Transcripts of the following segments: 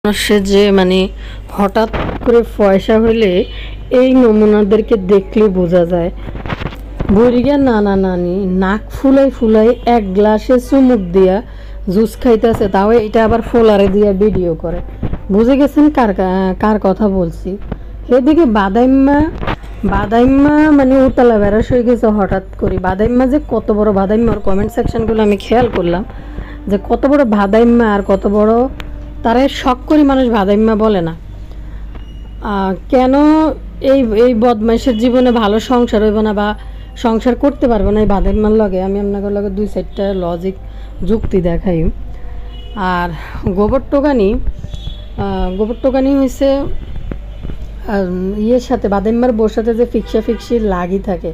মানুষের যে হঠাৎ করে ফয়সা হইলে এই নমুনাদেরকে দেখলে বোঝা যায়। বুড়িগা নানা নানি নাক ফুলাই ফুলাই এক গ্লাসে চুমুক দিয়া জুস খাইতেছে, তাও এটা আবার ফোলারে দিয়া ভিডিও করে। বুঝে গেছেন কার কার কথা বলছি। এদিকে বাদাইম্মা বাদাইম্মা উতলা বেড়াস হয়ে গেছে হঠাৎ করে। বাদাইম্মা যে কত বড় বাদাইম্মা, ওর কমেন্ট সেকশনগুলো আমি খেয়াল করলাম যে কত বড় বাদাইম্মা আর কত বড় তারা শখ করি মানুষ বাদাইম্মা বলে না কেন। এই এই বদমাইশের জীবনে ভালো সংসার হইব না বা সংসার করতে পারবো না এই বাদাইম্মার লগে। আমি আপনাদের লগে দুই চারটা লজিক যুক্তি দেখাই। আর গোবর টোকানি হয়েছে ইয়ের সাথে, বাদাইম্মার বোর সাথে যে ফিক্সি লাগি থাকে।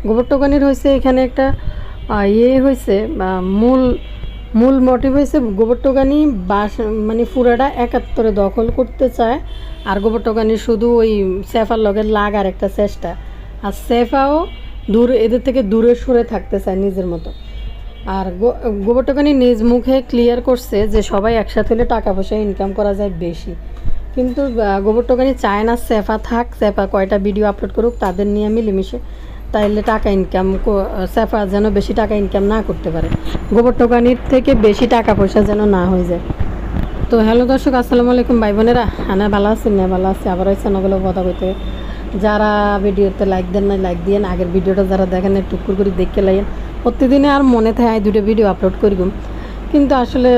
গোবর টোকানির হয়েছে এখানে একটা ইয়ে হয়েছে, মূল মোটিভ হয়েছে গোবর টোকানি ফুরাটা 71 দখল করতে চায়। আর গোবর টোকানি শুধু ওই সেফার লগের লাগার একটা চেষ্টা, আর সেফাও এদের থেকে দূরে সরে থাকতে চায় নিজের মতো। আর গোবর টোকানি নিজ মুখে ক্লিয়ার করছে যে সবাই একসাথে হলে টাকা পয়সা ইনকাম করা যায় বেশি, কিন্তু গোবর টোকানি চায় না সেফা থাক, সেফা কয়টা ভিডিও আপলোড করুক তাদের নিয়ে মিলেমিশে, তাইলে টাকা ইনকাম, সেফা যেন বেশি টাকা ইনকাম না করতে পারে, গোবর টোকানির থেকে বেশি টাকা পয়সা যেন না হয়ে যায়। তো হ্যালো দর্শক, আসসালামু আলাইকুম ভাই বোনেরা। হ্যাঁ ভালো আছেন? না ভালো আছে। আবার হয়েছে নগুলো কথা কইতে। যারা ভিডিওতে লাইক দেন না লাইক দিয়েন, আগের ভিডিওটা যারা দেখেন টুকুর করে দেখে লাইন। প্রতিদিনে আর মনে থাকে দুটো ভিডিও আপলোড করিম, কিন্তু আসলে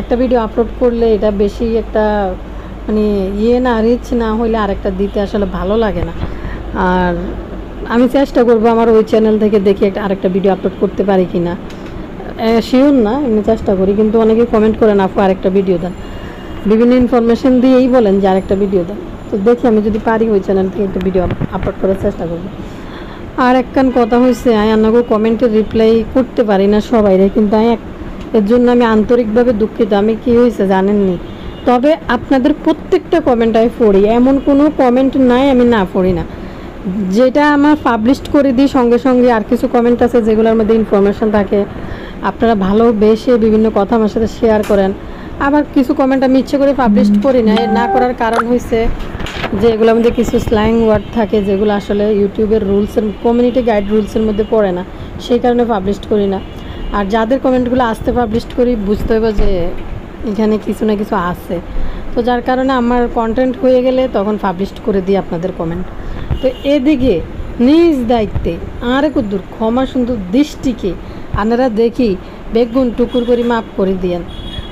একটা ভিডিও আপলোড করলে এটা বেশি একটা ইয়ে না, রিচ না হইলে আরেকটা দিতে আসলে ভালো লাগে না। আর আমি চেষ্টা করবো আমার ওই চ্যানেল থেকে দেখে আরেকটা ভিডিও আপলোড করতে পারি কি না, শিওর না, আমি চেষ্টা করি। কিন্তু অনেকেই কমেন্ট করেন আপু আরেকটা ভিডিও দেন, বিভিন্ন ইনফরমেশন দিয়েই বলেন যে আরেকটা ভিডিও দেন। তো দেখি আমি যদি পারি ওই চ্যানেল থেকে একটা ভিডিও আপলোড করার চেষ্টা করবো। আর একখান কথা হয়েছে, আমি আপনাকে কমেন্টের রিপ্লাই করতে পারি না সবাইরে, কিন্তু এর জন্য আমি আন্তরিকভাবে দুঃখিত। আমি কি হয়েছে জানেননি, তবে আপনাদের প্রত্যেকটা কমেন্ট আমি পড়ি, এমন কোনো কমেন্ট নাই আমি না পড়ি না। যেটা আমার পাবলিশ করে দিই সঙ্গে সঙ্গে আর কিছু কমেন্ট আছে যেগুলোর মধ্যে ইনফরমেশন থাকে, আপনারা ভালোবেসে বিভিন্ন কথা আমার সাথে শেয়ার করেন। আবার কিছু কমেন্ট আমি ইচ্ছে করে পাবলিশ করি না। না করার কারণ হয়েছে যে এগুলোর মধ্যে কিছু স্ল্যাং ওয়ার্ড থাকে যেগুলো আসলে ইউটিউবের রুলসের, কমিউনিটি গাইড রুলসের মধ্যে পড়ে না, সেই কারণে পাবলিশ করি না। আর যাদের কমেন্টগুলো আসতে পাবলিশ করি বুঝতে হবে যে এখানে কিছু না কিছু আছে, তো যার কারণে আমার কন্টেন্ট হয়ে গেলে তখন পাবলিশ করে দিই আপনাদের কমেন্ট। তো এদিকে নিজ দায়িত্বে আর কুদ্দুর ক্ষমা সুন্দর দৃষ্টিকে আপনারা দেখি বেগুন টুকুর করে মাফ করে দিয়েন।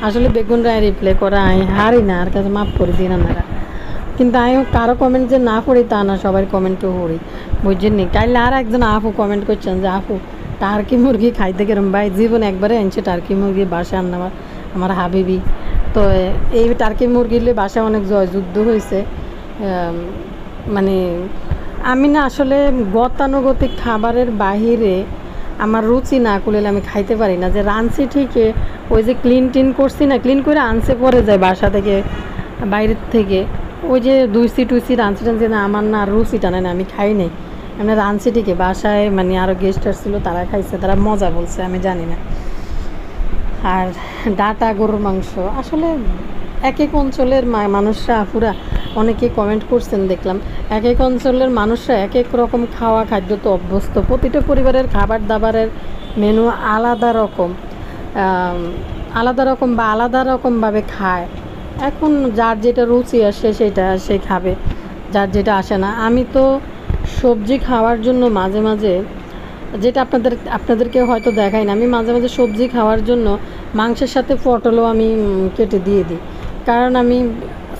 আসলে বেগুন রায় রিপ্লাই করা আমি হারি না, আর কাছে মাফ করে দিন আপনারা। কিন্তু আমি কারো কমেন্ট যে না পড়ি তা না, সবার কমেন্টও পড়ি, বুঝছেন নি। কাইলে আর একজন আপু কমেন্ট করছেন যে আপু টার্কি মুরগি খাইতে গেলাম, ভাই জীবন একবারে আনছে টার্কি মুরগি বাসায় আন আমার হাবিবি। তো এই টার্কি মুরগিলে বাসায় অনেক জয়যুদ্ধ হয়েছে। আমি না আসলে গতানুগতিক খাবারের বাহিরে আমার রুচি না করলে আমি খাইতে পারি না। যে রাঁধছি ঠিকই, ওই যে ক্লিন করছি না, ক্লিন করে আনছে পরে যায় বাসা থেকে বাইরের থেকে, ওই যে দুইসি টুইসি রাঁধছি না, আমার না রুচি টানে না, আমি খাই নাই। আমি রাঁধছি ঠিকই বাসায়, আরও গেস্ট আসছিল তারা খাইছে, তারা মজা বলছে, আমি জানি না। আর ডাটা গরুর মাংস আসলে এক এক অঞ্চলের মানুষরা আপুরা অনেকে কমেন্ট করছেন দেখলাম, এক এক অঞ্চলের মানুষরা এক এক রকম খাওয়া খাদ্য তো অভ্যস্ত। প্রতিটা পরিবারের খাবার দাবারের মেনু আলাদা রকম বা আলাদা রকমভাবে খায়। এখন যার যেটা রুচি আসে সেটা সে খাবে, যার যেটা আসে না। আমি তো সবজি খাওয়ার জন্য মাঝে মাঝে, যেটা আপনাদেরকে হয়তো দেখাই না, আমি মাঝে মাঝে সবজি খাওয়ার জন্য মাংসের সাথে পটলও আমি কেটে দিয়ে দিই, কারণ আমি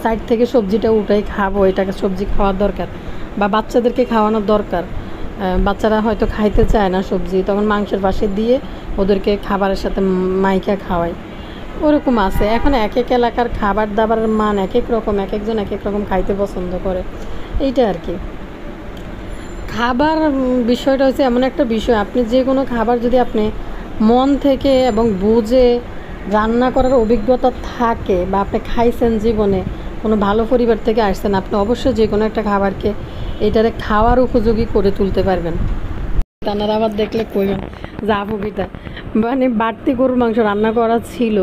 সাইড থেকে সবজিটা উঠাই খাবো, এটাকে সবজি খাওয়ার দরকার বা বাচ্চাদেরকে খাওয়ানোর দরকার। বাচ্চারা হয়তো খাইতে চায় না সবজি, তখন মাংসের পাশে দিয়ে ওদেরকে খাবারের সাথে মাইকা খাওয়াই, ওরকম আছে। এখন এক এক এলাকার খাবার দাবারের মান এক এক রকম, এক একজন এক এক রকম খাইতে পছন্দ করে, এইটা আর কি। খাবার বিষয়টা হচ্ছে এমন একটা বিষয়, আপনি যে কোনো খাবার যদি আপনি মন থেকে এবং বুঝে রান্না করার অভিজ্ঞতা থাকে বা আপনি খাইছেন, জীবনে কোনো ভালো পরিবার থেকে আসছেন, আপনি অবশ্যই যে কোনো একটা খাবারকে এইটারে খাওয়ার উপযোগী করে তুলতে পারবেন। তানারা আবার দেখলে কইবেন যে আপু পিতা বাড়তি গরুর মাংস রান্না করা ছিল,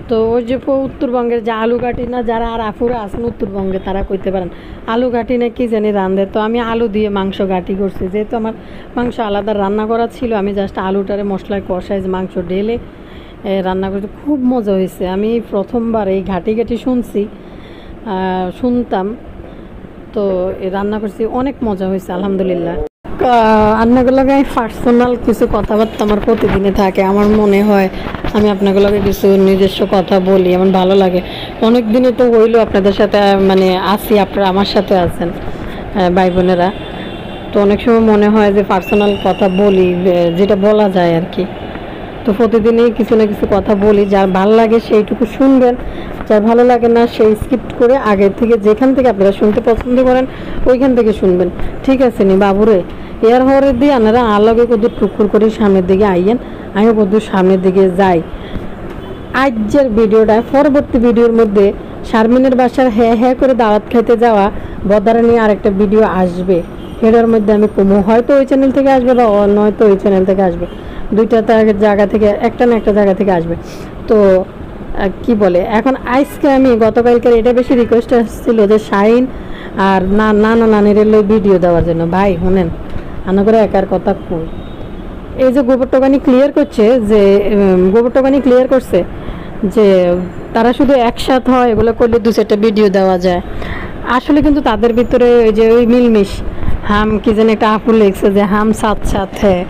তো ওই যে উত্তরবঙ্গের যে আলু ঘাটি না, যারা আর আফুরা আছেন উত্তরবঙ্গে তারা কইতে পারেন আলু ঘাটি না কি জানি রান্ধে। তো আমি আলু দিয়ে মাংস ঘাটি করছি, যেহেতু আমার মাংস আলাদা রান্না করা ছিল, আমি জাস্ট আলুটারে মশলায় কষাই মাংস ঢেলে রান্না করতে খুব মজা হয়েছে। আমি প্রথমবার এই ঘাটি ঘাটি শুনতাম, তো রান্না করছি, অনেক মজা হয়েছে আলহামদুলিল্লাহ। আপনাগুলোকে পার্সোনাল কিছু কথাবার্তা আমার প্রতিদিনে থাকে, আমার মনে হয় আমি আপনাগুলোকে কিছু নিজস্ব কথা বলি, আমার ভালো লাগে। অনেক দিনে তো হইলো আপনাদের সাথে মানে আসি, আপনারা আমার সাথে আছেন ভাই বোনেরা, তো অনেক সময় মনে হয় যে পার্সোনাল কথা বলি, যেটা বলা যায় আর কি। তো প্রতিদিনই কিছু না কিছু কথা বলি, যার ভালো লাগে সেইটুকু শুনবেন, যার ভালো লাগে না সেই স্কিপ্ট করে আগের থেকে যেখান থেকে আপনারা শুনতে পছন্দ করেন ওইখান থেকে শুনবেন, ঠিক আছে নি বাবুরে। এর হরে দিয়ে আপনারা আলোকে কদূর টুকুর করে সামনের দিকে আইয়েন, আমিও কদূর সামনের দিকে যাই। আজকের ভিডিওটা পরবর্তী ভিডিওর মধ্যে শারমিনের বাসার হ্যাঁ হ্যাঁ করে দাওয়াত খাইতে যাওয়া বদারা নিয়ে আরেকটা ভিডিও আসবে, এটার মধ্যে আমি কমু, হয়তো ওই চ্যানেল থেকে আসবে বা নয়তো ওই চ্যানেল থেকে আসবে, দুইটা জায়গা থেকে একটা না একটা জায়গা থেকে আসবে। তো কি বলে, এখন আজকে আমি গতকালকের এটা বেশি রিকোয়েস্ট আসছিল যে শাহিন আর নানা নানির লই ভিডিও দেওয়ার জন্য। ভাই শুনেন, আনা করে একার কথা কই, এই যে গোবর টোকানি ক্লিয়ার করছে, যে গোবর টোকানি ক্লিয়ার করছে যে তারা শুধু একসাথ হয়, এগুলো করলে দু চারটা ভিডিও দেওয়া যায়। আসলে কিন্তু তাদের ভিতরে ওই যে ওই মিলমিশ হাম কি যেন একটা আপু লিখছে যে হাম সাথ সাথ হ্যাঁ,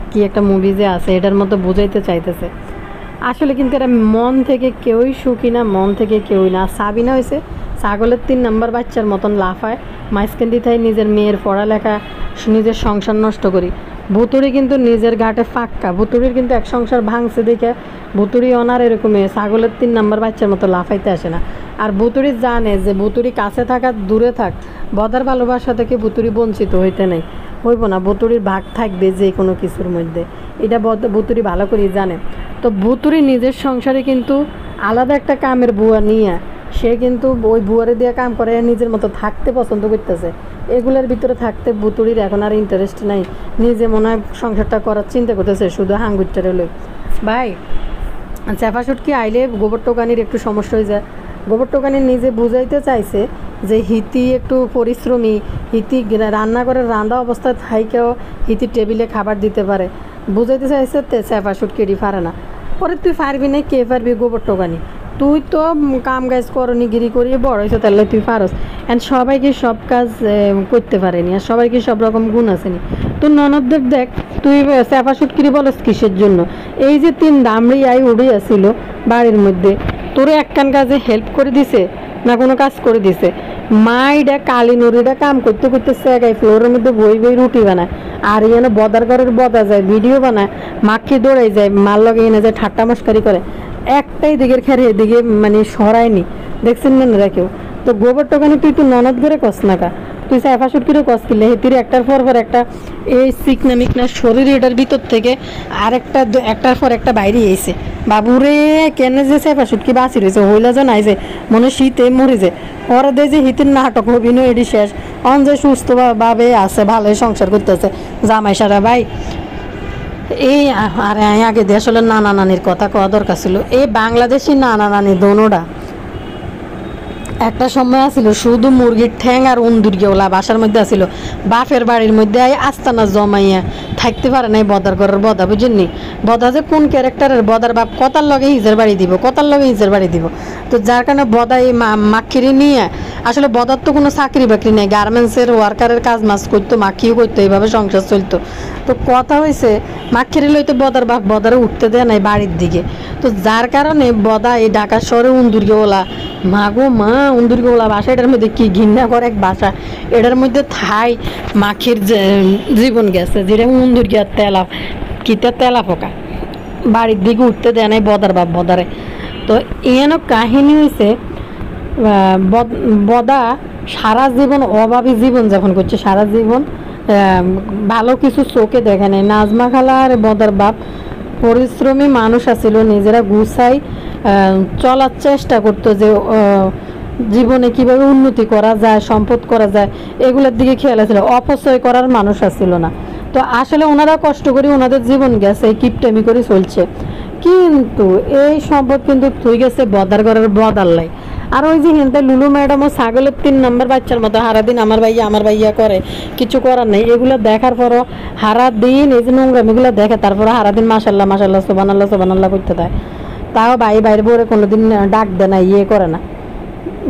কি একটা মুভি যে আছে, এটার মতো বোঝাইতে চাইতেছে। আসলে কিন্তু এরা মন থেকে কেউই সুখী না, মন থেকে কেউই না। সাবিনা হয়েছে ছাগলের 3 নাম্বার বাচ্চার মতন লাফায়, মাঝখান দিয়ে নিজের মেয়ের পড়ালেখা, নিজের সংসার নষ্ট করি। ভুতুড়ি কিন্তু নিজের ঘাটে ফাঁক্কা, ভুতুড়ির কিন্তু এক সংসার ভাঙছে দেখে ভুতুড়ি অনার এরকমই ছাগলের 3 নাম্বার বাচ্চার মতো লাফাইতে আসে না। আর ভুতুড়ি জানে যে ভুতুড়ি কাছে থাকা দূরে থাক, বদার ভালোবাসা থেকে ভুতুড়ি বঞ্চিত হইতে নেই, হইব না, ভুতুড়ির ভাগ থাকবে যে কোনো কিছুর মধ্যে, এটা ভুতুড়ি ভালো করেই জানে। তো ভুতুড়ি নিজের সংসারে কিন্তু আলাদা একটা কামের বুয়া নিয়ে সে কিন্তু ওই বুয়ারে দিয়ে কাম করে, নিজের মতো থাকতে পছন্দ করতেছে। এগুলোর ভিতরে থাকতে ভুতুড়ির এখন আর ইন্টারেস্ট নাই, নিজে মনে হয় সংসারটা করার চিন্তা করতেছে শুধু হাঙ্গুরটারে লই। ভাই চেপা শুটকি আইলে গোবর টোকানির একটু সমস্যা হয়ে যায়। গোবর টোকানি নিজে বুঝাইতে চাইছে যে হিতি একটু পরিশ্রমী, হিতি রান্নাঘরের রান্না অবস্থায় থাইকেও হিতি টেবিলে খাবার দিতে পারে, বুঝাইতে চাইছে। চেপা শুটকি পারে না, পরে তুই পারবি না, কে পারবি গোবর টোকানি, তুই তো কাম কাজ করনি গিরি করিয়ে বড় হয়েছে, তাহলে তুই পারস। অ্যান্ড সবাইকে সব কাজ করতে পারেনি, আর সবাইকে সব রকম গুণ আসেনি। তোর ননদদের দেখ, তুই চেপা শুটকিরি বলস কিসের জন্য? এই যে 3 দামড়ি আই উড়িয়াছিল বাড়ির মধ্যে, তোরে একখান কাজে হেল্প করে দিছে না কোনো কাজ করে দিছে? মা এটা কালি নুরিটা কাম করতে করতে সেগাই ফ্লোরের মধ্যে বই বই রুটি বানায়, আর এনে বদার ঘরের বদা যায়, ভিডিও বানায়, মাখি দৌড়াই যায়, মার লগে এনে যায় ঠাট্টা মস্কারি করে, একটাই দিকের খেরে এদিকে মানে সরায়নি, দেখছেন না কেউ? তো গোবর টোকানি তুই তো ননদ করে কস না কা, তুই চেপা শুটকিরও কস কিনলে হেতির একটার পর একটা এই চিকনা মিকনা শরীর এটার ভিতর থেকে আর একটার পর একটা বাইরে এসে বাবুরে কেন যে চেপা শুটকি বাঁচি রয়েছে, হইলা যে নাই যে মনে শীতে মরে যে পরে দেয় যে হিতির নাটক অভিনয় এটি শেষ, অন যে সুস্থভাবে আছে, ভালোই সংসার করতেছে জামাই সারা। ভাই এই আরে আগে দিয়ে আসলে নানা নানির কথা কওয়া দরকার ছিল। এই বাংলাদেশি নানা নানি দোনোটা একটা সময় আসিল শুধু মুরগির ঠ্যাং আর উন্দুরগেওলা বাসার মধ্যে আসিল, বাপের বাড়ির মধ্যে আস্তানা জমাইয়া থাকতে পারে নাই বদার ঘরের বদা, বুঝেননি? বদা যে কোন ক্যারেক্টারের, বদার বাপ কতার লগে হিজের বাড়ি দিব, কতার লগে হিজের বাড়ি দিব। তো যার কারণে বদা এই মাখিরি নিয়ে, আসলে বদার তো কোনো চাকরি বাকরি নেই, গার্মেন্টসের ওয়ার্কারের কাজ মাছ করতো, মাখিও করতো, এইভাবে সংসার চলতো। তো কথা হয়েছে মাখিরি লইতে বদার বাপ বদারে উঠতে দেয় নাই বাড়ির দিকে। তো যার কারণে বদা এই ঢাকা শহরে উন্দুরগেওলা, মা গো মা উন্দুরগেওলা বাসা, এটার মধ্যে কি ঘৃণা করে এক বাসা, এটার মধ্যে থাই মাখির জীবন গেছে, যেটা উন্দুরগিয়া তেলা কিতা তেলা পোকা, বাড়ির দিকে উঠতে দেয় নাই বদার বাপ বদারে। তো এন কাহিনী হয়েছে বদা সারা জীবন অভাবী জীবন যখন করছে, সারা জীবন ভালো কিছু চোখে দেখে নেয়। নাজমা খালা আর বদার বাপ পরিশ্রমী মানুষ আছিল, নিজেরা গুছাই চলার চেষ্টা করতো যে জীবনে কিভাবে উন্নতি করা যায়, সম্পদ করা যায়, এগুলোর দিকে খেয়াল আছিল, অপচয় করার মানুষ আসছিল না। তো আসলে ওনারা কষ্ট করে ওনাদের জীবন গেছে, কিপটামি করে চলছে, কিন্তু এই সম্পদ কিন্তু তুই গেছে বদার ঘরের বদাল্লাই। আর ওই যে হিন্তে লুলু ম্যাডামও ছাগলের 3 নম্বর বাচ্চার মতো সারাদিন আমার ভাইয়া করে, কিছু করার নেই। এগুলো দেখার পরও সারাদিন এই যে নোংরামিগুলো দেখে, তারপরে সারাদিন মাশাল্লাহ মাশাল্লাহ সোবানাল্লাহ করতে দেয়। তাও বাইরে বলে কোনোদিন ডাক দেয় না, ইয়ে করে না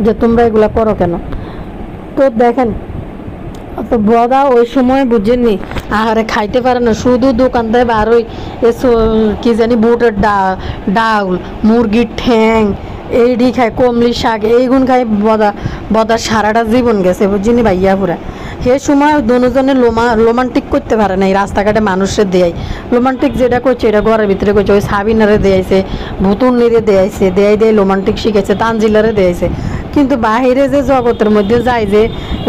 যে তোমরা এগুলো করো কেন। তো দেখেন তো বদা ওই সময় বুঝেননি, আহারে খাইতে পারে না, শুধু দোকান দেয় আর ওই কি জানি বুটের ডাউল, মুরগির ঠ্যাং এইডি খায়, কমলি শাক এইগুন খাই। বদার সারাটা জীবন গেছে বুঝিনি ভাইয়া পুরা। সে সময় দুজনে রোমান্টিক করতে পারে না, এই রাস্তাঘাটে মানুষের দেয় রোমান্টিক, যেটা করছে এটা ঘরের ভিতরে করছে। ওই সাবিনারে দেয়াইছে, ভুতুন্নিরে দেয়াইছে, দেয় রোমান্টিক শিখেছে, তানজিলারে দেয়াইছে। কিন্তু বাহিরে যে জগতের মধ্যে যায় যে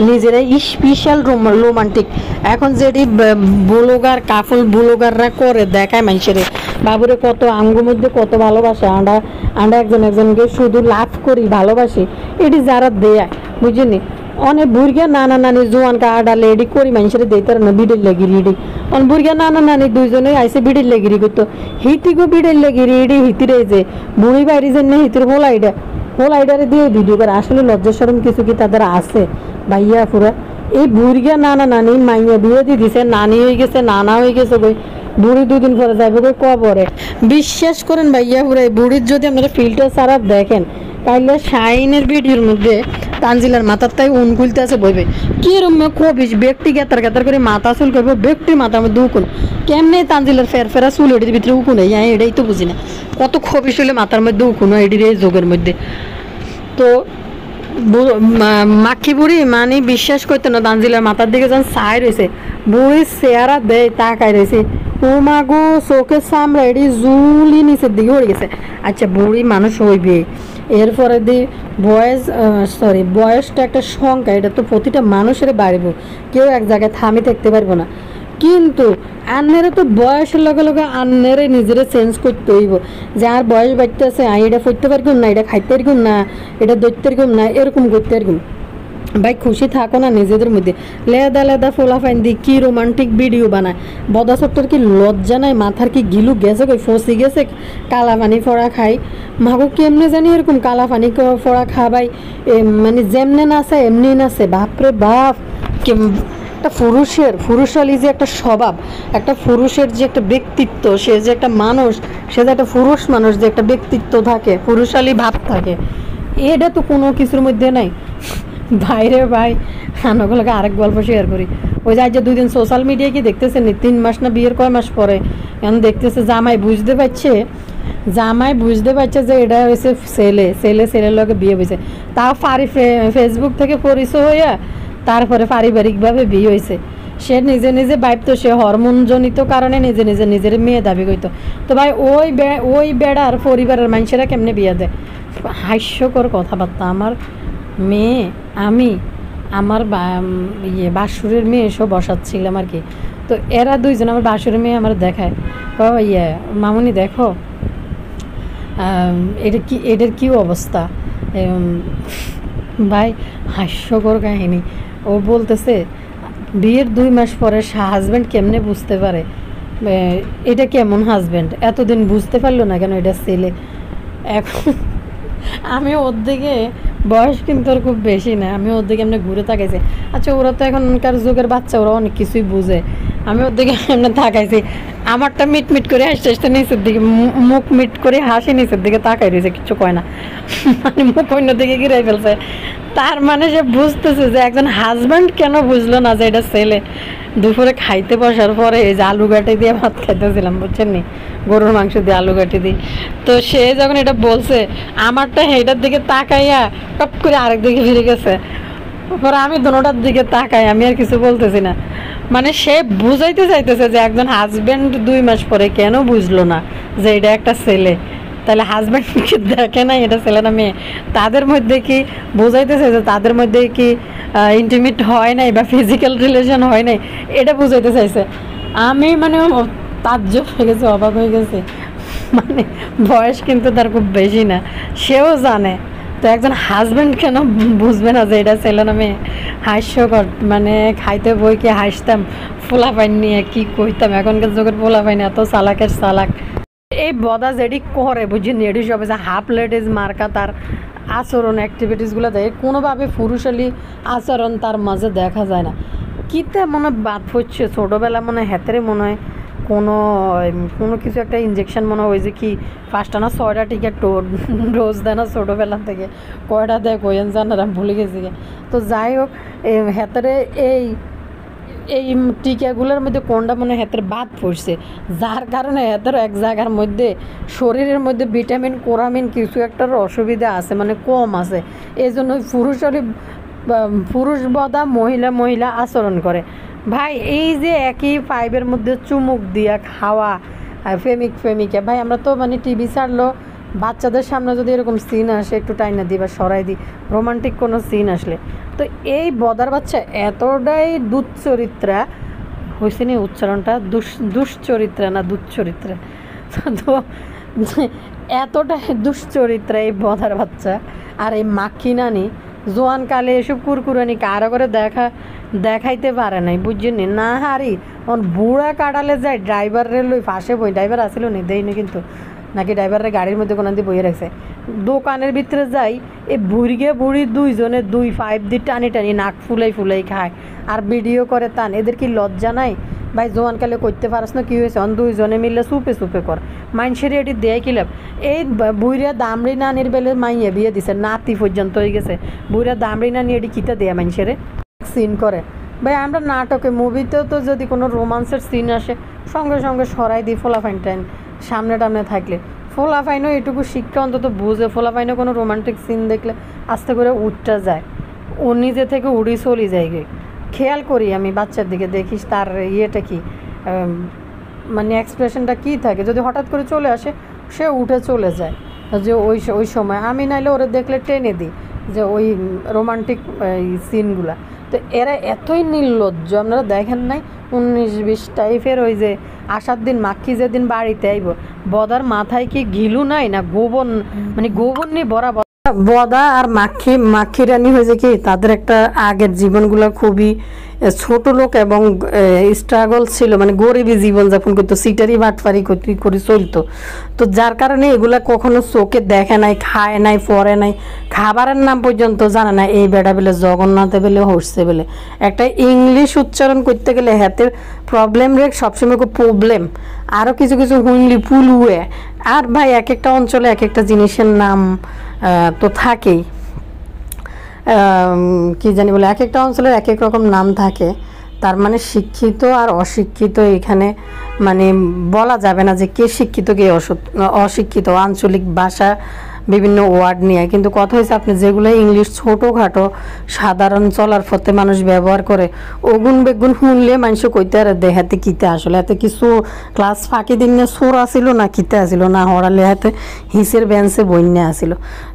নিজেরাই স্পেশাল রোমান্টিক, এখন যেটি ব্লগার কাফল ব্লগাররা করে দেখায় মানুষের বাবুরে কত আঙ্গুর মধ্যে কত ভালোবাসে, আন্ডা একজনকে শুধু লাভ করি ভালোবাসি, এটি যারা দেয় বুঝিনি। অনেক বুড়িয়া নানা নানি জোয়ান কাডা লেডি করি মানুষের দিতে না বিড়ের লেগিরি ইডি, অন বুড়িয়া নানা নানি দুইজনে আইসে বিড়ের লেগিরি করতো, হিতিগো বিড়ের লেগিরি ইডি হিতিরে যে বুড়ি বাইরে যে হিতির হোল আইডারে দিয়ে ভিডিও করে। আসলে লজ্জা শরম কিছু কি তাদের আছে ভাইয়া পুরা? এই বুড়িয়া নানা নানি মাইয়া বিয়ে দিয়ে দিছে, নানি হয়ে গেছে নানা হয়ে গেছে গই, বুড়ি 2 দিন পরে যাবে গই কবরে। বিশ্বাস করেন ভাইয়া পুরা, এই বুড়ির যদি আপনারা ফিল্টার ছাড়া দেখেন তাইলে শাইনের ভিডিওর মধ্যে তানজিলার মাথার তাই উন খুলতে আছে বইবে কিরম কবিস ব্যক্তি গেতার করে মাথা চুল করবো, ব্যক্তির মাথার মধ্যে উকুন কেমনে তানজিলার ফেরা চুল এটির ভিতরে উকুন, এটাই তো বুঝি না কত খবিস হলে মাথার মধ্যে উকুন এটির এই যোগের মধ্যে। তো মাখি বুড়ি মানে বিশ্বাস করতে না, তানজিলার মাথার দিকে যখন চাই রয়েছে বুড়ির চেহারা দেয় তাকায় রয়েছে, ও মাগো চোখের সামরা এটি জুলি নিচের দিকে হয়ে গেছে। আচ্ছা বুড়ি মানুষ হইবে, এরপরে বয়সটা একটা সংখ্যা, এটা তো প্রতিটা মানুষের বাড়িব, কেউ এক জায়গায় থামি থাকতে পারবো না। কিন্তু আন্নেরে তো বয়সের লগে লগে আন্নেরে নিজেরে চেঞ্জ করতে হইব, যে আর বয়স বাড়তেছে এটা ফুটতে পারগুম না, এটা খাইতে পারগুম না, এটা ধরতে পারগুম না, এরকম করতে পারগুম। ভাই খুশি থাকো না নিজেদের মধ্যে, লেদা ফোলাফাইন দিয়ে কি রোমান্টিক ভিডিও বানায়। বদা সত্তর কি লজ্জা নাই, মাথার কি গিলু গেছে, কই ফসি গেছে, কালা পানি ফোড়া খাই। মাগো কেমনে জানি এরকম কালা পানি ফোড়া খাবাই, মানে যেমনে নাচে এমনি নাচে, বাপরে বাপ। একটা পুরুষালী যে একটা স্বভাব, একটা পুরুষের যে একটা ব্যক্তিত্ব, সে যে একটা মানুষ, সে যে একটা পুরুষ মানুষ, যে একটা ব্যক্তিত্ব থাকে, পুরুষালী ভাব থাকে, এটা তো কোনো কিছুর মধ্যে নাই। ভাইরে ভাই আনগুলোকে আরেক গল্প শেয়ার করি। ওই যে আজ 2 দিন সোশ্যাল মিডিয়ায় কি দেখতেছেন, 3 মাস না বিয়ের কয় মাস পরে এখন দেখতেছে জামাই বুঝতে পারছে যে এটা হয়েছে ছেলের লগে বিয়ে হয়েছে, তাও ফেসবুক থেকে পরিচয় হইয়া তারপরে পারিবারিকভাবে বিয়ে হয়েছে। সে নিজে ভাবতো সে হরমোনজনিত কারণে নিজের মেয়ে দাবি করতো। তো ভাই ওই বেড়ার পরিবারের মানুষেরা কেমনে বিয়ে দেয়? হাস্যকর কথাবার্তা। আমার মেয়ে আমার বাসুরের মেয়ে এসব বসাচ্ছিলাম আর কি। তো এরা 2জন আমার বাসুরের মেয়ে আমার দেখায়, মামুনি দেখো এটার কি অবস্থা। ভাই হাস্যকর কাহিনী। ও বলতেছে বিয়ের 2 মাস পরে হাজব্যান্ড কেমনে বুঝতে পারে এটা কেমন হাজব্যান্ড, এতদিন বুঝতে পারলো না কেন এটা ছেলে। এখন আমি ওর দিকে, বয়স কিন্তু ওর খুব বেশি না, আমি ওর দিকে এমনি ঘুরে তাকাইছি। আচ্ছা ওরা তো এখনকার যুগের বাচ্চা, ওরা অনেক কিছুই বুঝে। আমি ওর দিকে এমনি তাকাইছি, আমারটা মিট করে হাসতে নিচের দিকে, মুখ মিট করে হাসি নিচের দিকে তাকাই রয়েছে, কিছু কয় না, মানে মুখ অন্য দিকে গিরাই ফেলছে। তার মানে সে বুঝতেছে যে একজন হাজব্যান্ড কেন বুঝলো না যে এটা ছেলে। দুপুরে খাইতে বসার পরে এই যে আলু গাটি দিয়ে ভাত খাইতেছিলাম বুঝছেন নি, গরুর মাংস দিয়ে আলু গাটি দিই। তো সে যখন এটা বলছে আমারটা হেটার দিকে তাকাইয়া টপ করে আরেক দিকে ফিরে গেছে। পরে আমি দোনোটার দিকে তাকাই, আমি আর কিছু বলতেছি না। মানে সে বুঝাইতে চাইতেছে যে একজন হাজব্যান্ড 2 মাস পরে কেন বুঝলো না যে এটা একটা ছেলে। তাহলে হাজব্যান্ডকে দেখে না এটা ছেলে না মেয়ে, তাদের মধ্যে কি বোঝাইতেছে যে তাদের মধ্যে কি ইন্টিমেট হয় নাই বা ফিজিক্যাল রিলেশন হয় নাই, এটা বুঝাইতে চাইছে। আমি মানে তাজ্জব হয়ে গেছে, অবাক হয়ে গেছে। মানে বয়স কিন্তু তার খুব বেশি না, সেও জানে। তো একজন হাজব্যান্ড কেন বুঝবে না যে এটা ছেলে না মেয়ে? হাস্যকর। মানে খাইতে বই কি হাসতাম, পোলাপাইন নিয়ে কি কইতাম। এখনকার যুগের পোলাপাইন এত চালাকের চালাক। এই এই বদা যেটি করে বুঝছেন এটি সব হাফ লেডিজ মার্কা তার আচরণ অ্যাক্টিভিটিসগুলো দেয় কোনোভাবে পুরুষালী আচরণ তার মাঝে দেখা যায় না কিতে মনে বাদ হচ্ছে ছোটোবেলা মনে হেতেরে মনে হয় কোনো কোনো কিছু একটা ইঞ্জেকশন মনে হয় যে কি 5টা না 6টা টিকা ডোজ দেয় না ছোটোবেলা থেকে কয়টা দেয় কয়েন জানারা ভুলে গেছি তো যাই হোক হেতারে এই এই টিকাগুলোর মধ্যে কোনটা মনে হেতের বাদ পড়ছে যার কারণে হেতের এক জায়গার মধ্যে শরীরের মধ্যে ভিটামিন কোরামিন কিছু একটার অসুবিধা আছে মানে কম আছে এই জন্য পুরুষ বদা মহিলা আচরণ করে ভাই এই যে একই পাইপের মধ্যে চুমুক দিয়া খাওয়া ফেমিকে ভাই আমরা তো মানে টিভি ছাড়লো বাচ্চাদের সামনে যদি এরকম সিন আসে একটু টাইনা দিই বা সরাই দিই রোমান্টিক কোনো সিন আসলে তো এই বদার বাচ্চা এতটাই দুশ্চরিত্রা হয়েছে নি উচ্চারণটা দুশ্চরিত্রা না দুশ্চরিত্রা তো এতটাই দুশ্চরিত্রা এই বদার বাচ্চা আর এই মাক্ষী নানি জোয়ানকালে এসব কুরকুরানি কারো করে দেখাইতে পারে নাই বুঝছেন না হারি বুড়া কাটালে যায় ড্রাইভারের লই ফাঁসে বই ড্রাইভার আসিল নি দেয়নি কিন্তু নাকি ড্রাইভারের গাড়ির মধ্যে কোনো দিয়ে বইয়ে রাখছে দোকানের ভিতরে যাই এই বুড়ি দুইজনে 2 দিয়ে টানি নাক ফুলাই খায় আর ভিডিও করে টান এদের কি লজ্জা নাই ভাই জোয়ানকালে করতে পারস না কি হয়েছে দুইজনে মিললে চুপে কর মানুষের এটি দেয় কি লাভ এই বুড়িয়া দামড়ি নানির বেলে মাইয়ে বিয়ে দিছে নাতি পর্যন্ত হয়ে গেছে বুড়িয়া দামড়ি নানি এটি কিতা দেয়া মানুষের সিন করে ভাই আমরা নাটকে মুভিতেও তো যদি কোনো রোমান্সের সিন আসে সঙ্গে সঙ্গে সরাই দিই ফোলাফাইন সামনে টামনে থাকলে ফোলাফাইনও এটুকু শিক্ষা অন্তত বুঝে ফোলাফাইনও কোনো রোমান্টিক সিন দেখলে আস্তে করে উঠটা যায় ও নিজে থেকে উড়ি চলি যায় খেয়াল করি আমি বাচ্চার দিকে দেখিস তার ইয়েটা কি মানে এক্সপ্রেশনটা কী থাকে যদি হঠাৎ করে চলে আসে সে উঠে চলে যায় যে ওই সময় আমি নাইলে ওরা দেখলে টেনে দিই যে ওই রোমান্টিক সিনগুলা তো এরা এতই নির্লজ্জ আপনারা দেখেন নাই 19-20 টাইপের ওই যে আসার দিন মাক্ষী যেদিন বাড়িতে আইব বদার মাথায় কি ঘিলু নাই না গোবর মানে গোবর নিয়ে ভরা বদা আর মাক্ষী রানী হয়েছে কি তাদের একটা আগের জীবনগুলো খুবই ছোট লোক এবং স্ট্রাগল ছিল মানে গরিবী জীবনযাপন করতো সিটারি বাটফারি করে চলতো তো যার কারণে এগুলা কখনো চোখে দেখে নাই খায় নাই পরে নাই খাবারের নাম পর্যন্ত জানে না এই বেটা বেলে জগন্নাথে বেলে হসছে বেলে একটা ইংলিশ উচ্চারণ করতে গেলে হাতের প্রবলেম রেখ সবসময় প্রবলেম আরও কিছু হুইনলি পুলুয়ে আর ভাই এক একটা অঞ্চলে এক একটা জিনিসের নাম তো থাকেই কি জানি বলে এক একটা অঞ্চলের এক এক রকম নাম থাকে তার মানে শিক্ষিত আর অশিক্ষিত এখানে মানে বলা যাবে না যে কে শিক্ষিত কে অশিক্ষিত আঞ্চলিক ভাষা বিভিন্ন ওয়ার্ড নিয়ে কিন্তু কথা হয়েছে আপনি যেগুলো ইংলিশ ছোটোখাটো সাধারণ চলার পথে মানুষ ব্যবহার করে ওগুন বেগুন শুনলে মানুষ কইতে আর দেহাতে কিতে আসলে এতে কিছু ক্লাস ফাঁকি দিন না সোর আসিল না কিতে আসিল না হরালে হাতে হিসের বেঞ্চে বন্যা আসিল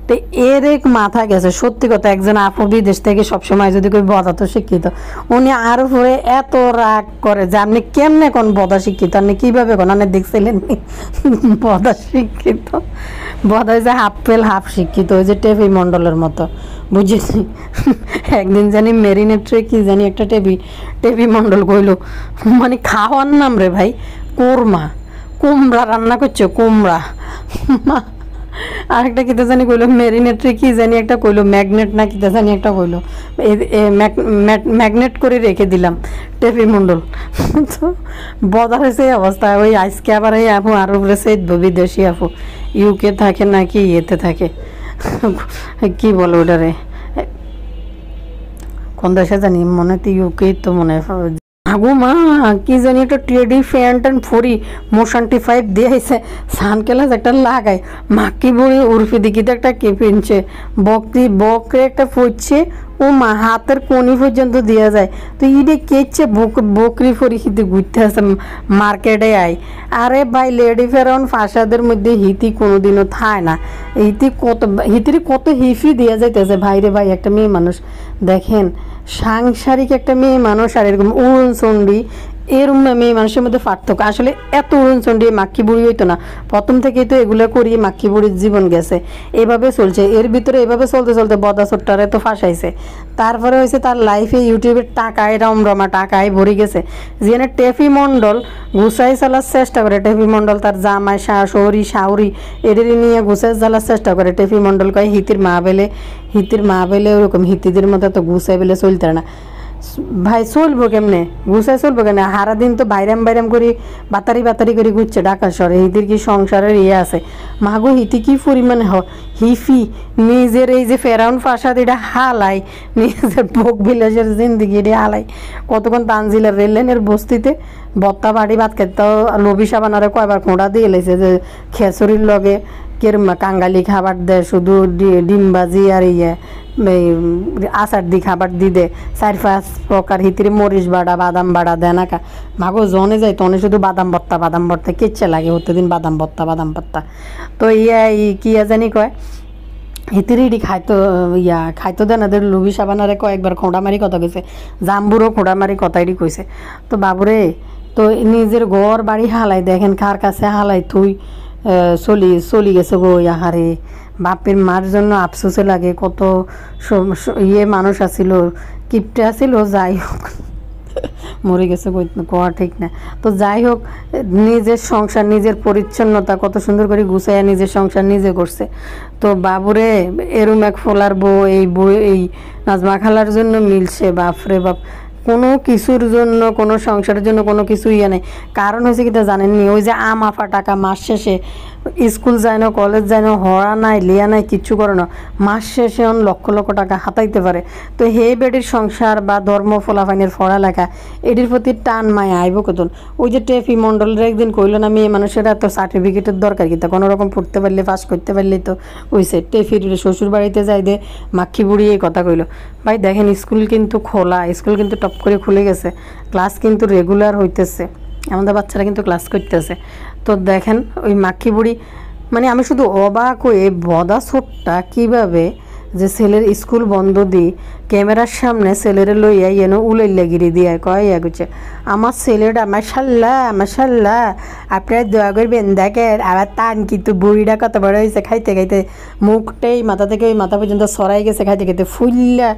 তো এর এক মাথা গেছে সত্যি কথা একজন আপু বিদেশ থেকে সবসময় যদি কেউ বদা তো শিক্ষিত উনি আরও হয়ে এত রাগ করে যে আপনি কেমনে কোন বদা শিক্ষিত আপনি কীভাবে কোন আপনি দেখছিলেন বদা শিক্ষিত বদা হয়েছে হাফ ফেল হাফ শিক্ষিত ওই যে টেভি মণ্ডলের মতো বুঝেছি একদিন জানি মেরিনেট্রে কি জানি একটা টেভি মণ্ডল কইল মানে খাওয়ার নাম রে ভাই কুমড়া রান্না করছে কুমড়া আরেকটা কিতা জানি কইলো মেরিনেট্রি কি জানি একটা কইলো ম্যাগনেট না কিতা জানি একটা কইলো ম্যাগনেট করে রেখে দিলাম টেপি মণ্ডল তো বদা হয়েছে এই অবস্থা ওই আজকে আবার এই আপু আরো বলেছে বিদেশি আপু ইউকে থাকে নাকি ইয়েতে থাকে কি বলো ওটারে কোন দেশে জানি মনে তো ইউকে তো মনে আগু মা কি জানি একটা টেডি ফ্যান্ট অ্যান্ড ফরি মোশন 5 দিয়েছে সানকেলাস একটা লাগায় মাকি বড়ি উর্ফি দিকিতে একটা কে পিনছে বকরে একটা ফুটছে ও মা হাতের কোনি পর্যন্ত দেওয়া যায় তো ইডে কেচ্ছে বকরি ফরি হিতে ঘুরতে আসে মার্কেটে আয় আরে ভাই লেডি ফেরাউন ফাঁসাদের মধ্যে হিতি কোনোদিনও থায় না হিতির কত হিফি দেওয়া যাইতেছে ভাইরে ভাই একটা মেয়ে মানুষ দেখেন সাংসারিক একটা মেয়ে মানুষ আর এরকম উড়ন চণ্ডী এরম মেয়ে মানুষের মধ্যে পার্থক্য। আসলে এত উড়নচণ্ডী মাক্কি বুড়ি হইতো না, প্রথম থেকেই তো এগুলো করিয়ে মাক্কি বুড়ির জীবন গেছে, এভাবে চলছে। এর ভিতরে এভাবে চলতে চলতে বদা ছোট্টারে তো ফাঁসাইছে। তারপরে হয়েছে তার লাইফে ইউটিউবের টাকায় রমরমা টাকায় ভরে গেছে। যেখানে টেফি মণ্ডল গুছাই চালার চেষ্টা করে, টেফি মণ্ডল তার জামাই শাশুড়ি শাউরি এদের নিয়ে গুছাই চালার চেষ্টা করে। টেফি মণ্ডল কয় হিতির মা বেলে ওরকম হিতিদের মতো তো গুছাই বেলে চলতে না। ভাই চলবো কেমনে, গুছাই চলবো কেন? হারা দিন তো বাইরাম করি বাতারি করে ঘুরছে ঢাকা শহরে। হিতির কি সংসারের আছে? মাগো হিতি কি পরিমাণে হিফি নিজের এই যে ফেরাউন ফাসাদ এটা হালাই, নিজের ভোগ বিলাসের জিন্দিগি এটা হালাই। কতক্ষণ তানজিলের রেল লাইনের বস্তিতে বত্তা বাড়ি ভাত খেতে লবি সাবানারে কয়বার খোঁড়া দিয়ে এলেছে যে খেসুরির লগে কেরম কাঙ্গালি খাবার দেয়, শুধু ডিমবাজি আর আচার দি খাবার দি দে 4-5 প্রকার হিতিরে মরিচ বাড়া বাদাম বাড়া দেয় না কা। মাগো জনে যায় তনে শুধু বাদাম ভর্তা কেচ্ছে লাগে প্রতিদিন বাদাম ভর্তা। তো কিয়া জানি কয় হিতির ইডি খাইতো দেন এদের লুবি সাবানারে কয়েকবার খোঁড়ামারি কথা কইছে, জাম্বুরও খোঁড়ামারি কথা এটি কইছে। তো বাবুরে তো নিজের ঘর বাড়ি হালাই দেখেন কার কাছে হালাই তুই চলি গেছে গো হারে। বাপের মার জন্য আফসোসে লাগে, কত মানুষ আছিল, কিপটে আছিল, যাই হোক মরে গেছে কোয়া ঠিক না। তো যাই হোক নিজের সংসার নিজের পরিচ্ছন্নতা কত সুন্দর করে গুছাইয়া নিজের সংসার নিজে করছে। তো বাবুরে এরম এক ফোলার বউ এই নাজমা খালার জন্য মিলছে। বাপরে বাপ, কোনো কিছুর জন্য কোনো সংসারের জন্য কোনো কিছু নেই। কারণ হয়েছে কি তা জানেননি? ওই যে আফা টাকা মাস শেষে স্কুল যায় না, কলেজ যায় না, হরা নাই লিয়া নাই, কিচ্ছু করে না, মাস শেষে লক্ষ লক্ষ টাকা হাতাইতে পারে। তো হে বেডির সংসার বা ধর্ম ফলাফাইনের পড়ালেখা এটির প্রতি টান মায়া আইব কতন। ওই যে টেফি মণ্ডলের একদিন কইল না মেয়ে মানুষের এত সার্টিফিকেটের দরকার কি, তা কোনো রকম পড়তে পারলে পাস করতে পারলেই তো হইছে। টেফির শ্বশুর বাড়িতে যাই দে মাক্ষি বুড়ি এই কথা কইল। ভাই দেখেন স্কুল কিন্তু খোলা, স্কুল কিন্তু টপ করে খুলে গেছে, ক্লাস কিন্তু রেগুলার হইতেছে, আমাদের বাচ্চারা কিন্তু ক্লাস করতেছে। তো দেখেন ওই মাক্ষি বুড়ি মানে আমি শুধু অবাক হয়ে বদা ছোট্টা কীভাবে যে ছেলের স্কুল বন্ধ দিই ক্যামেরার সামনে ছেলেরে লইয়া উলাইল্লা গিরি দিয়ে কয় করছে আমার ছেলেটা মাশাল্লাহ আপনার দোয়া করবেন। দেখেন আবার টান কিন্তু বুড়িটা কত বড় হয়েছে, খাইতে খাইতে মুখটাই মাথা থেকে ওই মাথা পর্যন্ত সরাই গেছে, খাইতে খাইতে ফুললা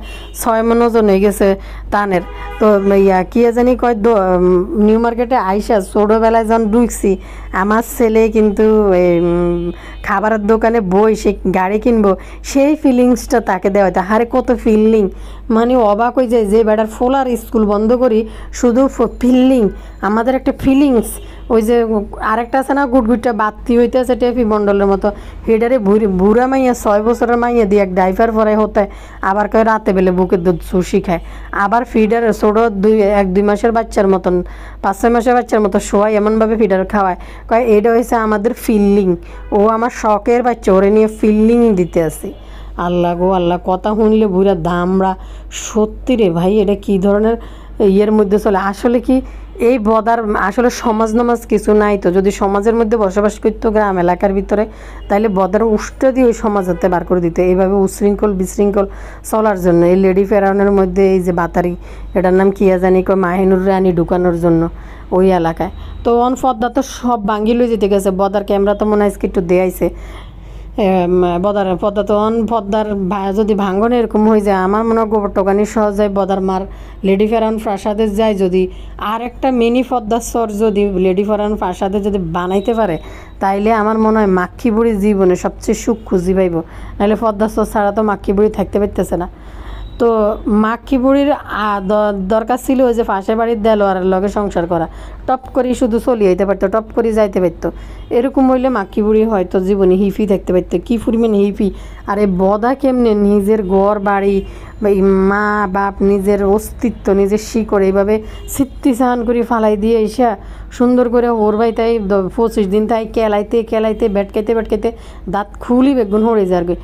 6 মণ ওজন হয়ে গেছে টানের। তো কি জানি কয় নিউ মার্কেটে আইসা ছোটোবেলায় যখন ঢুকছি আমার ছেলে কিন্তু খাবারের দোকানে বই সে গাড়ি কিনবো সেই ফিলিংসটা তাকে দেওয়া হয়তো। হারে কত ফিলিং, মানে অবাক হয়ে যায় যে বেটার ফোলার স্কুল বন্ধ করি শুধু ফিলিং, আমাদের একটা ফিলিংস। ওই যে আরেকটা আছে না গুটগুটটা বাত্তি হইতে আছে টেফি মণ্ডলের মতো, হেডারে বুড়া মাইয়া 6 বছরের মাইয়া দিয়ে এক ডাইভার পরে হতে আবার কয় রাতে বেলে বুকের দুধ সুশি খায়, আবার ফিডার ছোটো 1-2 মাসের বাচ্চার মতন 5-6 মাসের বাচ্চার মতো শোয়ায় এমনভাবে ফিডার খাওয়ায়। কয় এটা হয়েছে আমাদের ফিলিং, ও আমার শখের বাচ্চা, ওরে নিয়ে ফিলিং দিতে আসি। আল্লাহ গো আল্লাহ, কথা শুনলে বুড়া দামড়া। সত্যি রে ভাই, এটা কী ধরনের ইয়ের মধ্যে চলে? আসলে কি এই বদার আসলে সমাজ নমাজ কিছু নাই তো? যদি সমাজের মধ্যে বসবাস করতো গ্রাম এলাকার ভিতরে, তাহলে বদার উষ্টা দিয়ে ওই সমাজ হতে বার করে দিতে। এইভাবে উশৃঙ্খল বিশৃঙ্খল চলার জন্য এই লেডি ফেরাউনের মধ্যে এই যে বাতারি, এটার নাম কিয়া জানি কয় মাহিনুর রানী ঢুকানোর জন্য ওই এলাকায়। তো পদ্মা তো সব ভাঙ্গি লই যেতে গেছে, বদার ক্যামেরা তো মনে হয় একটু দেয়াইছে পদ্মা তো পদ্মার যদি ভাঙ্গন এরকম হয়ে যায়, আমার মনে হয় গোবর টোকানি সহজে বদার মার লেডি ফেরাউন প্রাসাদে যায় যদি আর একটা মিনি পদ্মার চর যদি লেডি ফেরাউন প্রাসাদে যদি বানাইতে পারে, তাইলে আমার মনে হয় মাক্ষি বুড়ি জীবনে সবচেয়ে সুখ খুঁজি পাইব। নাহলে পদ্মার চর ছাড়া তো মাক্ষি বুড়ি থাকতে পারতেছে না। তো মাক্ষি বুড়ির দরকার ছিল ওই যে পাশের বাড়ির দেলোয়ারের লগে সংসার করা, টপ করি শুধু চলি যেতে পারতো, টপ করে যাইতে পারতো। এরকম হইলে মাক্ষি বুড়ি হয়তো জীবনে হিফি থাকতে পারতো। কি পরিমাণ হিফি! আর এই বদা কেমনে নিজের ঘর বাড়ি বা মা বাপ নিজের অস্তিত্ব নিজের শিকড় এইভাবে সিত্তিসাহান করে ফালাই দিয়ে এসা সুন্দর করে ওর ভাই তাই 25 দিন তাই কেলাইতে বেটকাইতে দাঁত খুলি বেগুন হরে যার গে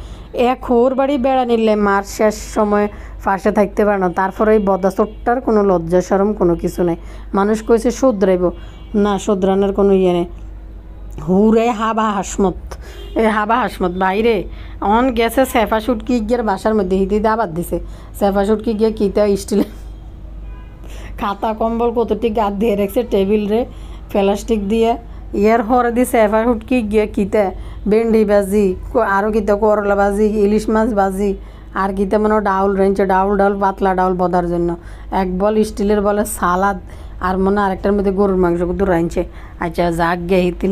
এক ওর বাড়ি বেড়া নিলে মার শেষ সময় ফাঁসে থাকতে পারে না। তারপরে ওই বদা চোট্টার কোনো লজ্জা সরম কোনো কিছু নেই। মানুষ কইছে শুধরাইব না, শুধরানোর কোনো ইয়ে নেই। হুরে হাবা হাসমত বাইরে অন গেছে সেফা শুটকি গিয়ে বাসার মধ্যে হিতে আবার দিছে। সেফা শুটকি গিয়ে কিতে স্টিলের খাতা কম্বল কতটি গাদ দিয়ে রাখছে টেবিল রে প্লাস্টিক দিয়ে ইয়ার হরে দি সেফা হুটকি গিয়ে কিতে ভেন্ডি ভাজি আরও কিতে করলা ভাজি ইলিশ মাছ ভাজি আর কিতে মনে ডাউল রেঞ্চে ডাউল পাতলা ডাউল বদার জন্য এক বল স্টিলের বলে সালাদ আর মনে আরেকটার মধ্যে গরুর মাংস দূর রাঁধছে আচ্ছা যাক গে হিতি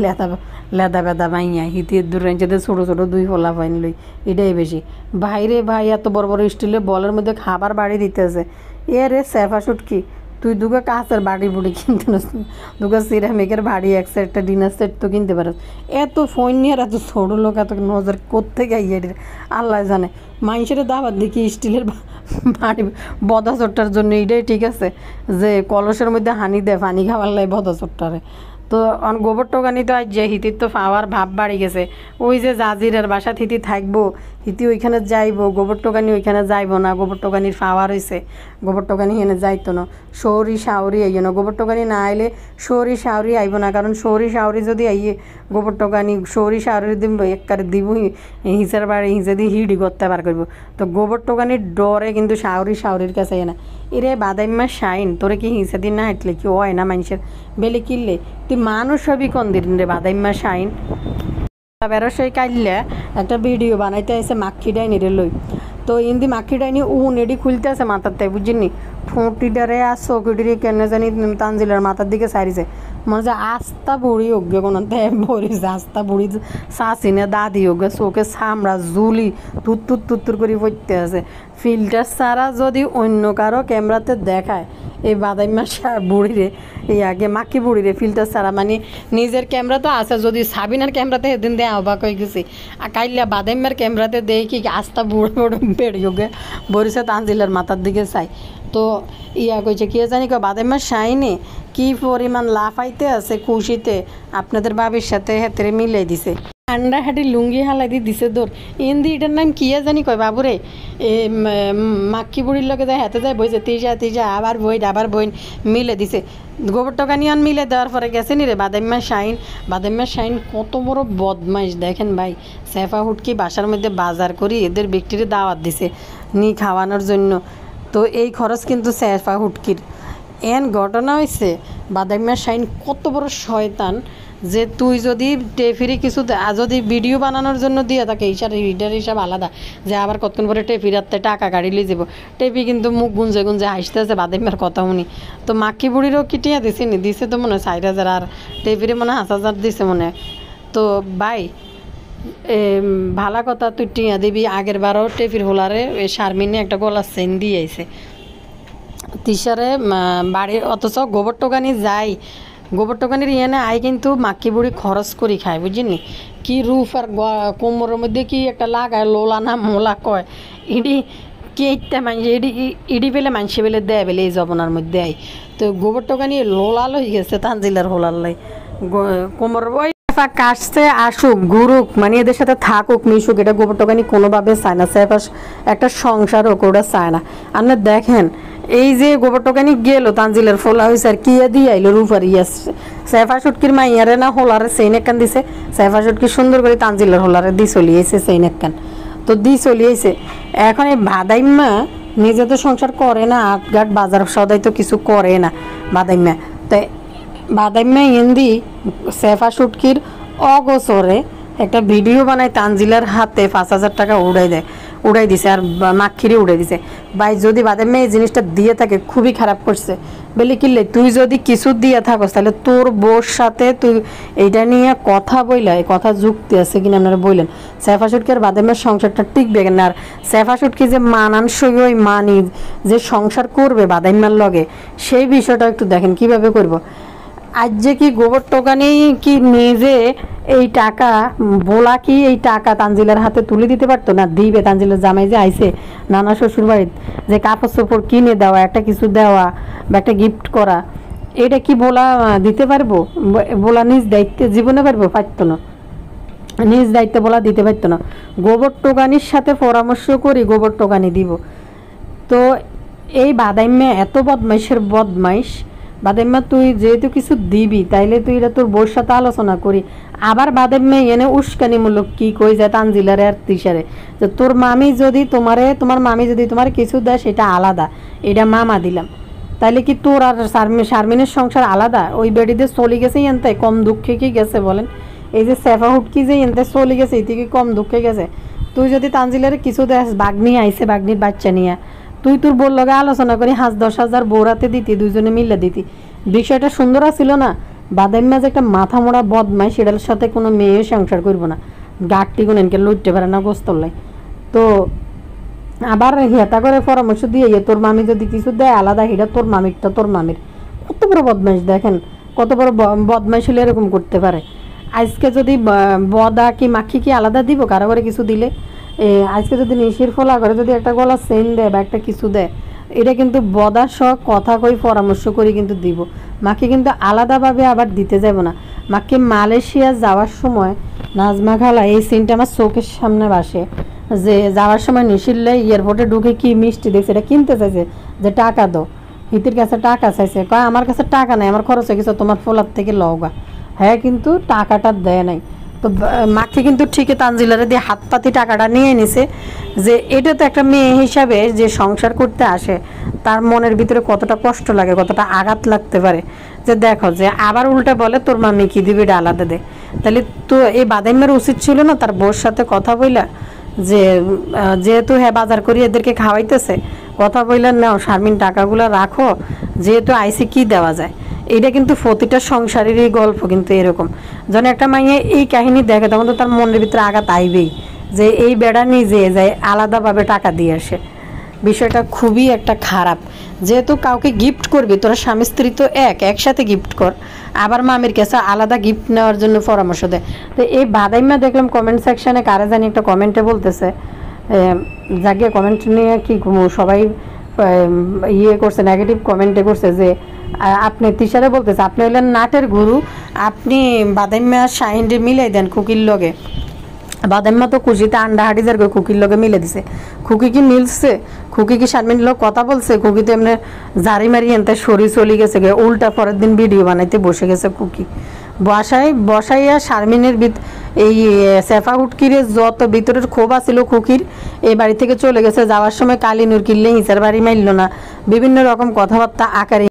লেদা বেদা মাইয়া হিতি দূর রাঁধছে ছোটো ছোটো দুই ফলা পাইন লই এটাই বেশি ভাইরে ভাই এত বড় বড় স্টিলের বলের মধ্যে খাবার বাড়ি দিতেছে এ রে সেফা শুটকি তুই দুগা কাঁচের বাড়ি বুড়ি কিনতে না দুগা সিরামিকের বাড়ি এক সেটটা ডিনার সেট তো কিনতে পারো এত ফোন নিয়ে এত ছোটো লোক এত নজর কোত্থেকে আইয়ে আল্লাহ জানে মানুষের দাবাত দেখি স্টিলের বাড়ি বদা চট্টার জন্য এইটাই ঠিক আছে যে কলসের মধ্যে হানি দেয় পানি খাওয়ার লাই বদা চট্টারে তো গোবর টোকানি তো আজ যে হিতির তো পাওয়ার ভাব বাড়ি গেছে ওই যে জাজিরের বাসাত হিতি থাকবো হিতি ওইখানে যাইবো গোবর টোকানি ওইখানে যাইবো না গোবর টোকানির পাওয়ার হয়েছে গোবর টোকানি হেনে যাইতো না শৌরি শাওরি আইয়ে না গোবর টোকানি না আইলে শৌরি শাওরি আইব না কারণ শৌরি শাওরি যদি আইয়ে গোবর টোকানি শৌরি শাওরি দিব একবারে দিব হিঁচের বাড়ি হিঁচে দিয়ে হিডি করতে পার করবো তো গোবর টোকানির ডরে কিন্তু শাওরির কাছে না এরে বাদাইম্মা শাইন তোরে কি হিঁচে দিন না হাঁটলে কি হয় না মানুষের বেলে কিনলে তুই মানুষ সবই কন দিন রে বাদাইম্মা শাইন বেরোসই কাইলে একটা ভিডিও বানাইতে আসে মাক্ষি ডাইনি রে লই তো ইন্দি মাক্ষি ডাইনি উন এডি খুলতে আছে মাথাতে বুঝিনি ঠোঁটিটারে আর চৌকিটিরে কেন জানি তানজিলের মাথার দিকে সারিছে মনে হচ্ছে আস্তা বুড়ি অজ্ঞ কোনো ভরিছে আস্তা বুড়ি চাচিনে দাদি অজ্ঞ চোখে চামড়া জুলি তুত্তুর করে পড়তে আছে ফিল্টার ছাড়া যদি অন্য কারো ক্যামেরাতে দেখায় এই বাদাইমা বুড়িরে এই আগে মাকি বুড়িরে ফিল্টার ছাড়া মানে নিজের ক্যামেরা তো আছে যদি সাবিনার ক্যামেরাতে সেদিন দিয়ে অবাক হয়ে গেছি আর কাইলা বাদাইমার ক্যামেরাতে দেখি আস্তা বুড়ো বেড়িয়ে গে বরিছে তানজিলের মাথার দিকে চাই তো ইয়া কইছে কি জানি বাদাইমার শাইনে কি পরিমাণ লাফাইতে আছে খুশিতে আপনাদের বাবির সাথে হেতেরে মিলাই দিছে ঠান্ডা হাঁটি লুঙ্গি হালাই দিয়ে দিছে দৌড় ইন্দি এটার নাম কিয়া জানি কয় বাবুরে এ মাক্কি বুড়ির লোকে যায় হাতে যায় বইছে তিজা আবার বইন মিলে দিছে গোবর টোকানিয়ান মিলে দেওয়ার পরে গেছে নি রে বাদাইম্মা শাইন কত বড় বদমাইশ দেখেন ভাই সেফা হুটকি বাসার মধ্যে বাজার করি এদের ব্যক্তিরে দাওয়াত দিছে নি খাওয়ানোর জন্য তো এই খরচ কিন্তু সেফা হুটকির এন ঘটনা হয়েছে বাদাইম্মা শাইন কত বড় শয়তান যে তুই যদি টেফিরি কিছু যদি ভিডিও বানানোর জন্য দিয়ে থাকে এইটার হিসাব আলাদা যে আবার কতক্ষণ পরে টেফির হাতে টাকা গাড়ি লিয়ে যাবো টেপি কিন্তু মুখ গুঞ্জে হাসতে আছে বাদাইম্মার কথা শুনি তো মাক্কি বুড়িরও কিটিয়া দিছে নি দিছে তো মনে হয় 4,000 আর টেফিরে মনে হয় 5,000 দিছে মনে হয় তো ভাই ভালা কথা তুই টিয়া দিবি আগের বারও টেফির হোলারে শারমিনে একটা গলার চেন দিয়ে আইছে তিসারে বাড়ির অথচ গোবর টোকানি যাই গোবর টোকানির ইয়েনে আই কিন্তু মাক্কি বুড়ি খরচ করি খায় বুঝিনি কি রূপ আর কোমরের মধ্যে কি একটা লাগায় লোলা না মোলা কয় ইডি কেটটা মানুষ ইডি পেলে মানুষে পেলে দেয় বেলে এই জবনার মধ্যে আই তো গোবর টোকানি লোলা লই গেছে তানজিলার হোলার লাই কোমর ওই কাশতে আসুক ঘুরুক মানে এদের সাথে থাকুক মিশুক এটা গোবর টোকানি কোনোভাবে চায় না সেফাস একটা সংসার হোক ওটা চায় না আপনি দেখেন এই যে গোবর টোকানি গেল তানজিলের ফোলা হয়েছে আর কি দিয়ে আইলো রূপার ইয়াস সেফা সুটকির মাইয়ারে না হোলারে সেইন একখান দিছে সেফা সুটকি সুন্দর করে তানজিলের হোলারে দি চলিয়েছে সেইন একখান তো দি চলিয়েছে এখন এই বাদাইম্মা নিজে তো সংসার করে না আটঘাট বাজার সদাই তো কিছু করে না বাদাইম্মা তাই বাদাইম্মা ইন্দি সেফা সুটকির অগোচরে একটা ভিডিও বানায় তানজিলার হাতে 5,000 টাকা উড়াই দিছে আর মাক্ষিরে উড়াই দিছে ভাই যদি বাদাইম্মা এই জিনিসটা দিয়ে থাকে খুবই খারাপ করছে বলে কিনলে তুই যদি কিছু দিয়ে থাকস তাহলে তোর বোর সাথে তুই এইটা নিয়ে কথা বইলা কথা যুক্তি আছে কিনা আপনারা বললেন সেফা সুটকি আর বাদাইম্মার সংসারটা টিকবে না আর সেফা সুটকি যে মানানসই ওই মানি যে সংসার করবে বাদাইম্মার লগে সেই বিষয়টা একটু দেখেন কিভাবে করব আজ যে কি গোবর টোকানি কি নিজে এই টাকা বলা কি এই টাকা তানজিলের হাতে তুলে দিতে পারতো না দিবে তানজিলের জামাই যে আইছে নানা শ্বশুর বাড়িতে যে কাপড় চোপড় কিনে দেওয়া একটা কিছু দেওয়া বা একটা গিফট করা এটা কি বলা দিতে পারবো বলা নিজ দায়িত্বে জীবনে পারবো পারতো না নিজ দায়িত্বে বলা দিতে পারতো না গোবর টোকানির সাথে পরামর্শ করি গোবর টোকানি দিব তো এই বাদাইম্মা এত বদমাইশ বাদাইম্মা তুই যেহেতু কিছু দিবি তাইলে তুই এটা তোর বোর সাথে আলোচনা করি আবার বাদাইম্মা এনে উস্কানিমূলক কি কই যায় তানজিলারে আর তিসারে যে তোমার মামি যদি তোমার কিছু দেয় সেটা আলাদা এটা মামা দিলাম তাইলে কি তোর আর শারমিনের সংসার আলাদা? ওই বেডিতে চলে গেছে এনতে কম দুঃখে কি গেছে বলেন? এই যে সেফা হুটকি যে এনতে চলে গেছে এই থেকে কম দুঃখে গেছে? তুই যদি তানজিলের কিছু দেখ, বাগনি আইছে, বাগনির বাচ্চা নিয়ে, তুই তোর বোর লগে আলোচনা করি 5-10 হাজার বৌরাতে দিতি, দুইজনে মিলে দিতি, বিষয়টা সুন্দর ছিল না? বাদাম যে একটা মাথা মোড়া বদমাই, সেটার সাথে কোনো মেয়ে সংসার করবো না, গাঠটি কোনো এনকে লুটতে পারে না গোস্তল্লাই। তো আবার হেতা করে পরামর্শ দিয়ে তোর মামি যদি কিছু দেয় আলাদা, হিটা তোর মামিরটা তোর মামির। কত বড় বদমাইশ দেখেন, কত বড় বদমাইশ হলে এরকম করতে পারে। আজকে যদি বদা কি মাখি কি আলাদা দিব কারো করে কিছু দিলে? আজকে যদি নিশির ফোলা করে যদি একটা গলা চেইন দেয় বা একটা কিছু দেয়, এটা কিন্তু বদার সহ কথা কই পরামর্শ করি কিন্তু দিব। মাকে কিন্তু আলাদাভাবে আবার দিতে যাব না। মাকে মালয়েশিয়া যাওয়ার সময় নাজমা খালা এই সিনটা আমার চোখের সামনে বাসে, যে যাওয়ার সময় নিশিল্লে এয়ারপোর্টে ঢুকে কি মিষ্টি দেখছে, এটা কিনতে চাইছে, যে টাকা দাও, হিতির কাছে টাকা চাইছে, কয় আমার কাছে টাকা নাই, আমার খরচ হয়ে গেছে, তোমার ফোলার থেকে লওগা। হ্যাঁ, কিন্তু টাকাটা দেয় নাই। তো মাকে কিন্তু ঠিকই তানজিলারে দিয়ে হাত পাতি টাকাটা নিয়ে নিছে, যে এটা তো একটা মেয়ে হিসাবে যে সংসার করতে আসে তার মনের ভিতরে কতটা কষ্ট লাগে, কতটা আঘাত লাগতে পারে। যে দেখো যে আবার উল্টা বলে তোর মামি কি দিবি এটা আলাদা দে। তাহলে তো এই বাদামের উচিত ছিল না তার বউর সাথে কথা বইলা, যে যেহেতু হ্যাঁ বাজার করি এদেরকে খাওয়াইতেছে, কথা বললেন নাও শারমিন টাকাগুলো রাখো, যেহেতু আইসি কি দেওয়া যায়। এটা কিন্তু প্রতিটা সংসারেরই গল্প কিন্তু এরকম, যখন একটা মাইয়ে এই কাহিনী দেখে তখন তো তার মনের ভিতরে আঘাত আইবেই, যে এই বেড়া নিজে যায় আলাদাভাবে টাকা দিয়ে আসে। বিষয়টা খুবই একটা খারাপ। যেহেতু কাউকে গিফট করবি, তোরা স্বামী স্ত্রী তো একসাথে গিফট কর, আবার মামির কাছে আলাদা গিফট নেওয়ার জন্য পরামর্শ দেয়। তো এই বাদাইমা দেখলাম কমেন্ট সেকশনে কারে জানি একটা কমেন্টে বলতেছে, যাকে কমেন্ট নিয়ে কি সবাই ইয়ে করছে, নেগেটিভ কমেন্টে করছে, যে আপনি তিশারে বলতেছে আপনি হইলেন নাটের গুরু, আপনি বাদাইমা শাহিনরে মিলাই দেন খুকির লগে। বাদাম্মা তো খুশিতে আন্ডা হাঁটি যার খুকির লগে মিলে দিছে। খুকি কি মিলছে? খুকি কি শারমিন লোক কথা বলছে? খুকি তো এমনি জারি মারি এনতে সরি চলি গেছে গে, উল্টা পরের দিন ভিডিও বানাইতে বসে গেছে খুকি। বসাইয়া শারমিনের এই সেফা হুটকিরে যত ভিতরের ক্ষোভ আছিল খুকির, এই বাড়ি থেকে চলে গেছে, যাওয়ার সময় কালিনুর কিনলে হিসার বাড়ি মারল না, বিভিন্ন রকম কথাবার্তা আকারে